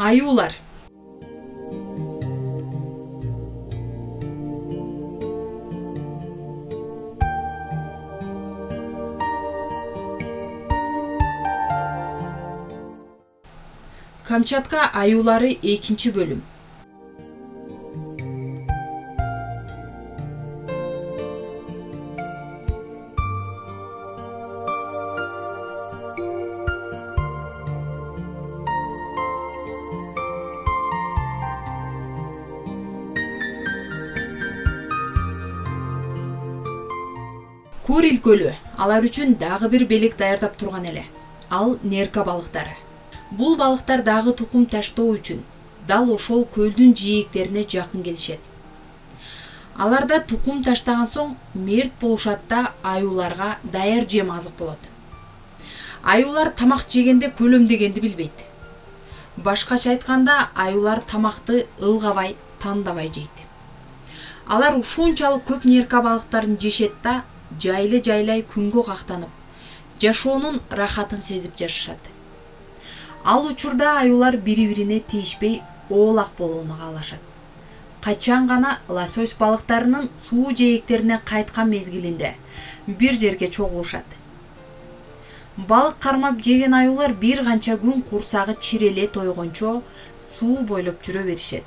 Аюулар. Камчатка аюулары 2-бөлүм. Курил көлү алар үчүн дагы бир белек даярдап турган эле. Ал нерка балыктары. Бул балыктар дагы тукум таштоо үчүн дал ошол көлдүн жээктерине жакын келишет. Аларда тукум таштаган соң мерт болушат да аюуларга даяр жем азык болот. Аюулар тамак жегенде көлөмдөгөндү билбейт. Башкача айтканда, аюулар тамакты ылгабай, тандабай жейт. Алар ушунчалык көп нерка балыктарын жешет да жайлы-жайлай күнгө кактанып, жашоонун рахатын сезип жашашат. Ал учурда аюулар бири-бирине тийишпей оолак болууну каалашат. Качан гана лосось балыктарынын суу жээктерине кайткан мезгилинде бир жерге чогулушат. Балык кармап жеген аюулар бир канча күн курсагы чиреле тойгончо суу бойлоп жүрө беришет.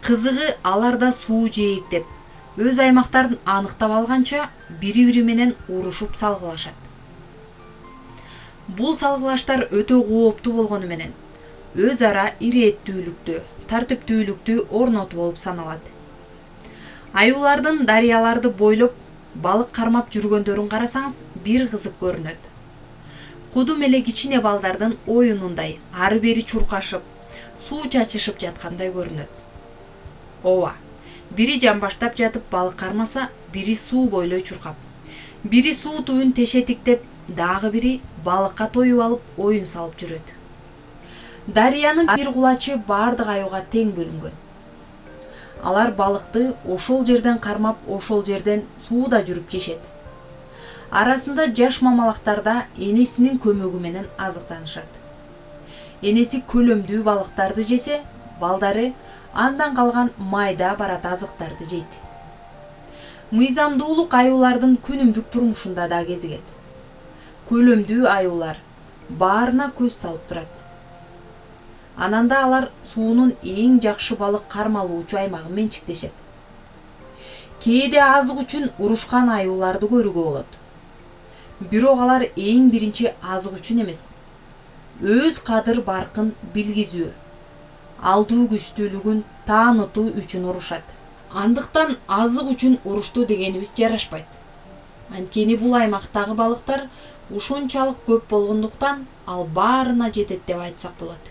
Кызыгы алар да суу жээктеп, өз аймактарын аныктап алганча бири-бири менен урушуп салгылашат. Бул салгылаштар өтө кооптуу болгону менен өз ара ирээттүүлүктү, тартиптүүлүктү орнотуу болуп саналат. Аюулардын дарыяларды бойлоп балык кармап жүргөндөрүн карасаңыз бир кызык көрүнөт. Кудум эле кичине балдардын оюнундай ары бери чуркашып, суу чачышып жаткандай көрүнөт. Ооба, бири жамбаштап жатып балык кармаса, бири суу бойлой чуркап, бири суу түбүн тешетиктеп, дагы бири балыкка тоюп алып оюн салып жүрөт. Дарыянын бир кулачы бардык аюуга тең бөлүнгөн. Алар балыкты ошол жерден кармап, ошол жерден сууда жүрүп жешет. Арасында жаш мамалактар да энесинин көмөгү менен азыктанышат. Энеси көлөмдүү балыктарды жесе, балдары андан калган майда барат азыктарды жейт. Мыйзамдуулук аюулардын күнүмдүк турмушунда да кезигет. Көлөмдүү аюулар баарына көз салып турат. Ананда алар суунун эң жакшы балык кармалуучу аймагын менчиктешет. Кээде азык үчүн урушкан аюуларды көрүүгө болот. Бирок алар эң биринчи азык үчүн эмес, өз кадыр баркын билгизүү, алдуу күчтүүлүгүн таанытуу үчүн урушат. Андыктан азык үчүн урушту дегенибиз жарашпайт. Анткени бул аймактагы балыктар ушунчалык көп болгондуктан ал баарына жетет деп айтсак болот.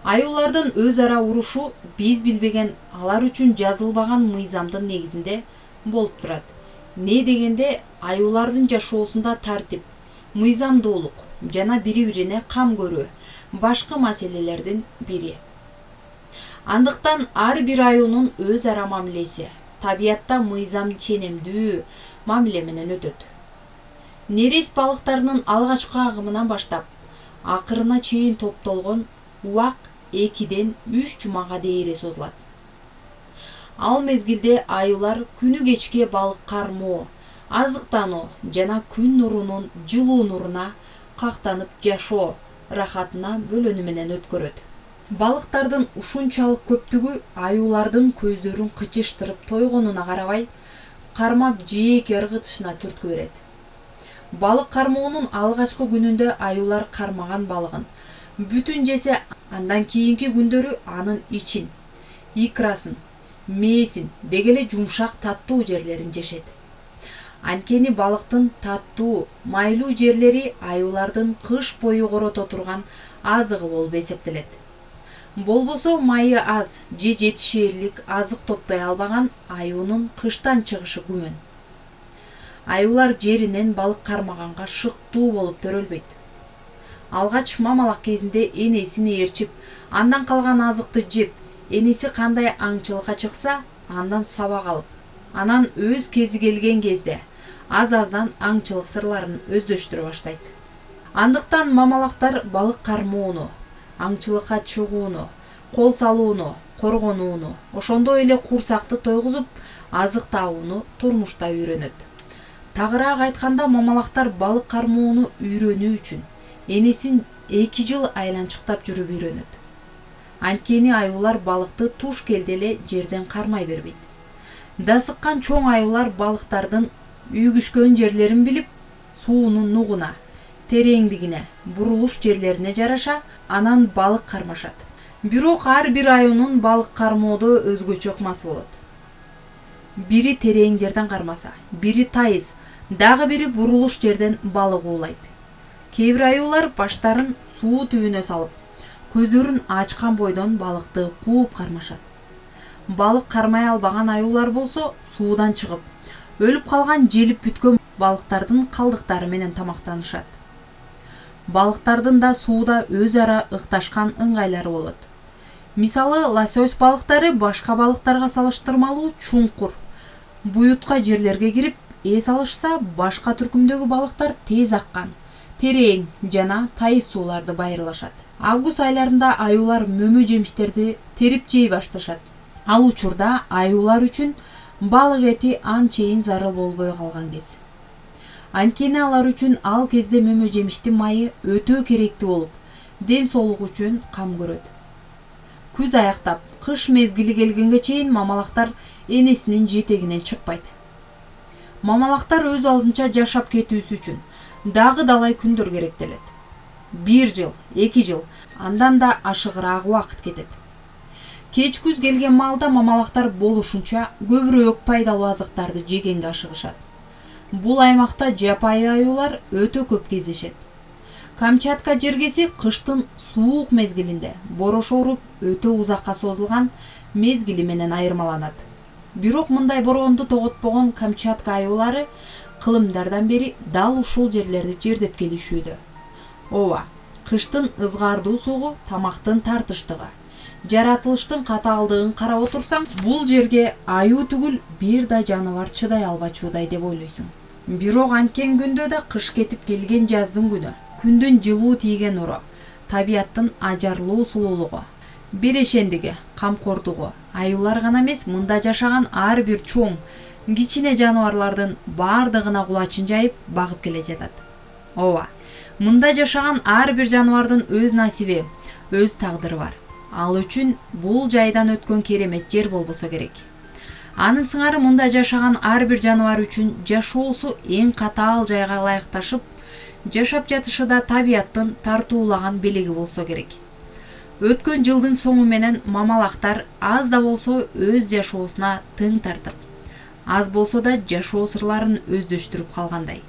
Аюулардын өз ара урушу биз билбеген, алар үчүн жазылбаган мыйзамдын негизинде болуп турат. Не дегенде, аюулардын жашоосунда тартип, мыйзамдуулук жана бири-бирине кам көрүү башкы маселелердин бири. Андыктан ар бир аюунун өз ара мамилеси табиятта мыйзам ченемдүү мамиле менен өтөт. Нерес балыктарынын алгачкы агымынан баштап акырына чейин топтолгон убак 2-3 жумага дейре созулат. Ал мезгилде аюулар күнү кечке балык кармоо, азыктануу жана күн нурунун жылуу нуруна кактанып жашоо рахатына бөлөнү менен өткөрөт. Балыктардын ушунчалык көптүгү аюулардын көздөрүн кычыштырып тойгонуна карабай, кармап жээкке ыргытышына түрткү берет. Балык кармоонун алгачкы күнүндө аюулар кармаган балыгын бүтүн жесе, андан кийинки күндөрү анын ичин, икрасын, мээсин, дегеле жумшак таттуу жерлерин жешет. Анткени балыктын таттуу, майлуу жерлери аюулардын кыш бою корото турган азыгы болуп эсептелет. Болбосо майы аз же жетишээрлик азык топтой албаган аюунун кыштан чыгышы күмөн. Аюулар жеринен балык кармаганга шыктуу болуп төрөлбөйт. Алгач мамалак кезинде энесин ээрчип, андан калган азыкты жеп, энеси кандай аңчылыкка чыкса, андан сабак алып, анан өз кези келген кезде аз-аздан аңчылык сырларын өздөштүрө баштайт. Андыктан мамалактар балык кармоону, аңчылыкка чыгууну, кол салууну, коргонууну, ошондой эле курсакты тойгузуп, азык табууну турмушта үйрөнөт. Тагыраак айтканда, мамалактар балык кармоону үйрөнүү үчүн энесин 2 жыл айланчыктап жүрүп үйрөнөт. Анткени аюулар балыкты туш келде эле жерден кармай бербейт. Дасыккан чоң аюулар балыктардын үйгүшкөн жерлерин билип, суунун нугуна, тереңдигине, бурулуш жерлерине жараша, анан балык кармашат. Бирок ар бир аюунун балык кармоодо өзгөчө ыкмасы болот. Бири терең жерден кармаса, бири тайыз, дагы бири бурулуш жерден балык уулайт. Кээ бир аюулар баштарын суу түбүнө салып, көздөрүн ачкан бойдон балыкты кууп кармашат. Балык кармай албаган аюулар болсо суудан чыгып, өлүп калган желип бүткөн балыктардын калдыктары менен тамактанышат. Балыктардын да сууда өз ара ыкташкан ыңгайлары болот. Мисалы, лосось балыктары башка балыктарга салыштырмалуу чуңкур, буютка жерлерге кирип, эс алышса, башка түркүмдөгү балыктар тез аккан, терең жана тайыз сууларды байырлашат. Август айларында аюулар мөмө жемиштерди терип жей башташат. Ал учурда аюулар үчүн балык эти анчейин зарыл болбой калган кез. Анткени алар үчүн ал кезде мөмө жемиштин майы өтө керектүү болуп, ден соолук үчүн кам көрөт. Күз аяктап, кыш мезгили келгенге чейин мамалактар энесинин жетегинен чыкпайт. Мамалактар өз алдынча жашап кетүүсү үчүн дагы далай күндөр керектелет. 1 жыл, 2 жыл, андан да ашыгыраак убакыт кетет. Кеч күз келген маалда мамалактар болушунча көбүрөөк пайдалуу азыктарды жегенге ашыгышат. Бул аймакта жапайы аюулар өтө көп кездешет. Камчатка жергеси кыштын суук мезгилинде борошо уруп өтө узакка созулган мезгили менен айырмаланат. Бирок мындай боронду тоготпогон Камчатка аюулары кылымдардан бери дал ушул жерлерди жердеп келишүүдө. Ооба, кыштын ызгаардуу сугу, тамактын тартыштыгы, жаратылыштын катаалдыгын карап отурсаң, бул жерге аюу түгүл бир да жаныбар чыдай албачуудай деп ойлойсуң. Бирок анткен күндө да кыш кетип келген жаздын күнү, күндүн жылуу тийген нуру, табияттын ажарлуу сулуулугу, берешендиги, камкордугу аюулар гана эмес, мында жашаган ар бир чоң, кичине жаныбарлардын бардыгына кулачын жайып багып келе жатат. Ооба, мында жашаган ар бир жаныбардын өз насиби, өз тагдыры бар. Ал үчүн бул жайдан өткөн керемет жер болбосо керек. Анын сыңары мында жашаган ар бир жаныбар үчүн жашоосу эң катаал жайга ылайыкташып, жашап жатышы да табияттын тартуулаган белеги болсо керек. Өткөн жылдын соңу менен мамалактар аз да болсо өз жашоосуна тың тартып, аз болсо да жашоо сырларын өздөштүрүп калгандай.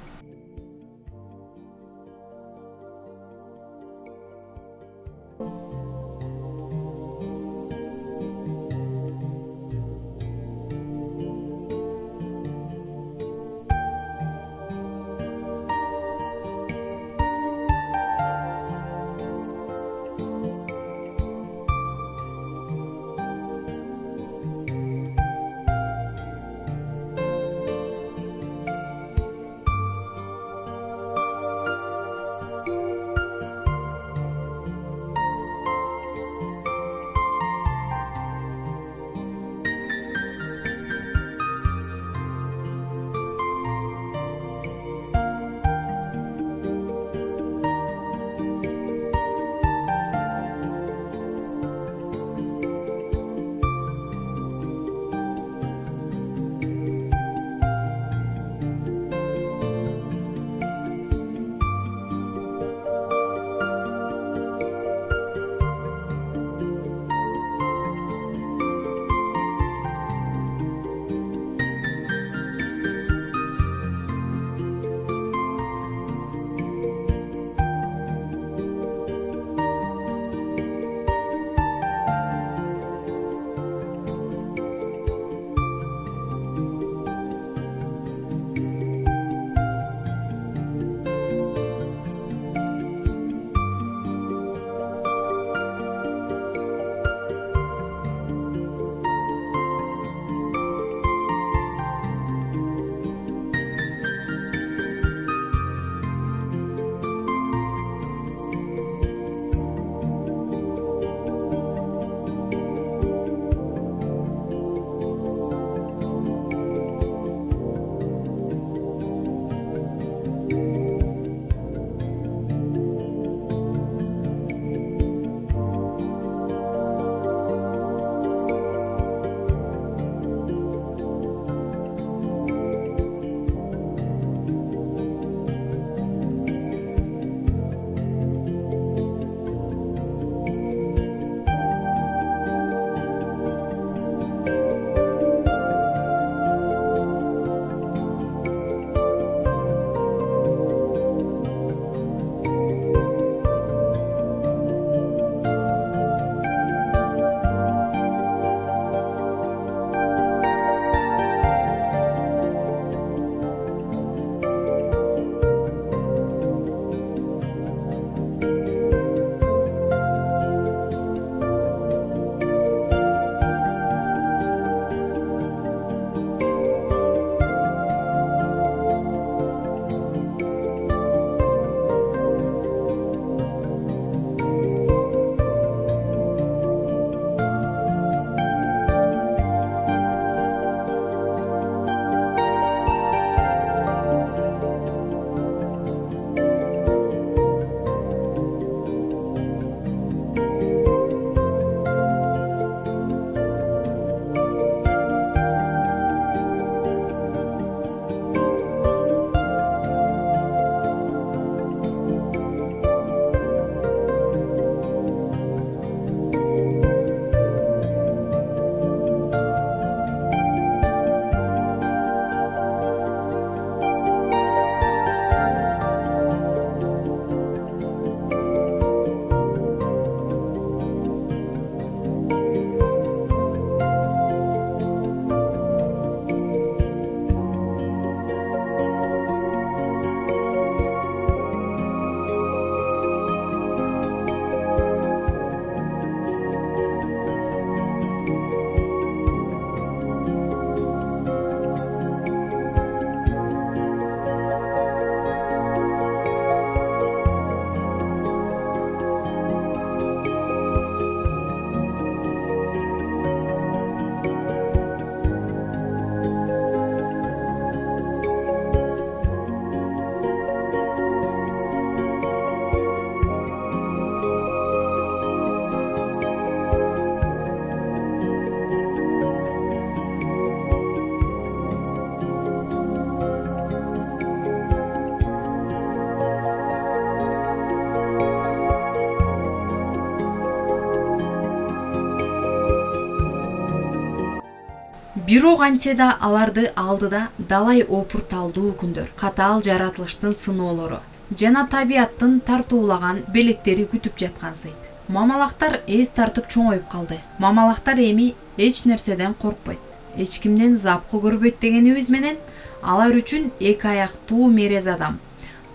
Бирок антсе да аларды алдыда далай опурталдуу күндөр, катаал жаратылыштын сыноолору жана табияттын тартуулаган белектери күтүп жаткансыйт. Мамалактар эс тартып чоңоюп калды. Мамалактар эми эч нерседен коркпойт, эч кимден запкы көрбөйт дегенибиз менен алар үчүн эки аяктуу мерез адам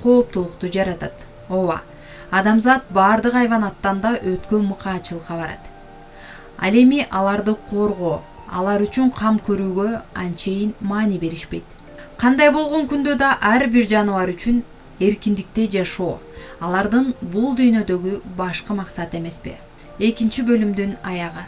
кооптулукту жаратат. Ооба, адамзат баардык хайванаттан да өткөн мыкаачылыкка барат. Ал эми аларды коргоо, алар үчүн кам көрүүгө анчейин маани беришпейт. Кандай болгон күндө да ар бир жаныбар үчүн эркиндикте жашоо алардын бул дүйнөдөгү башкы максат эмеспи? Экинчи бөлүмдүн аягы.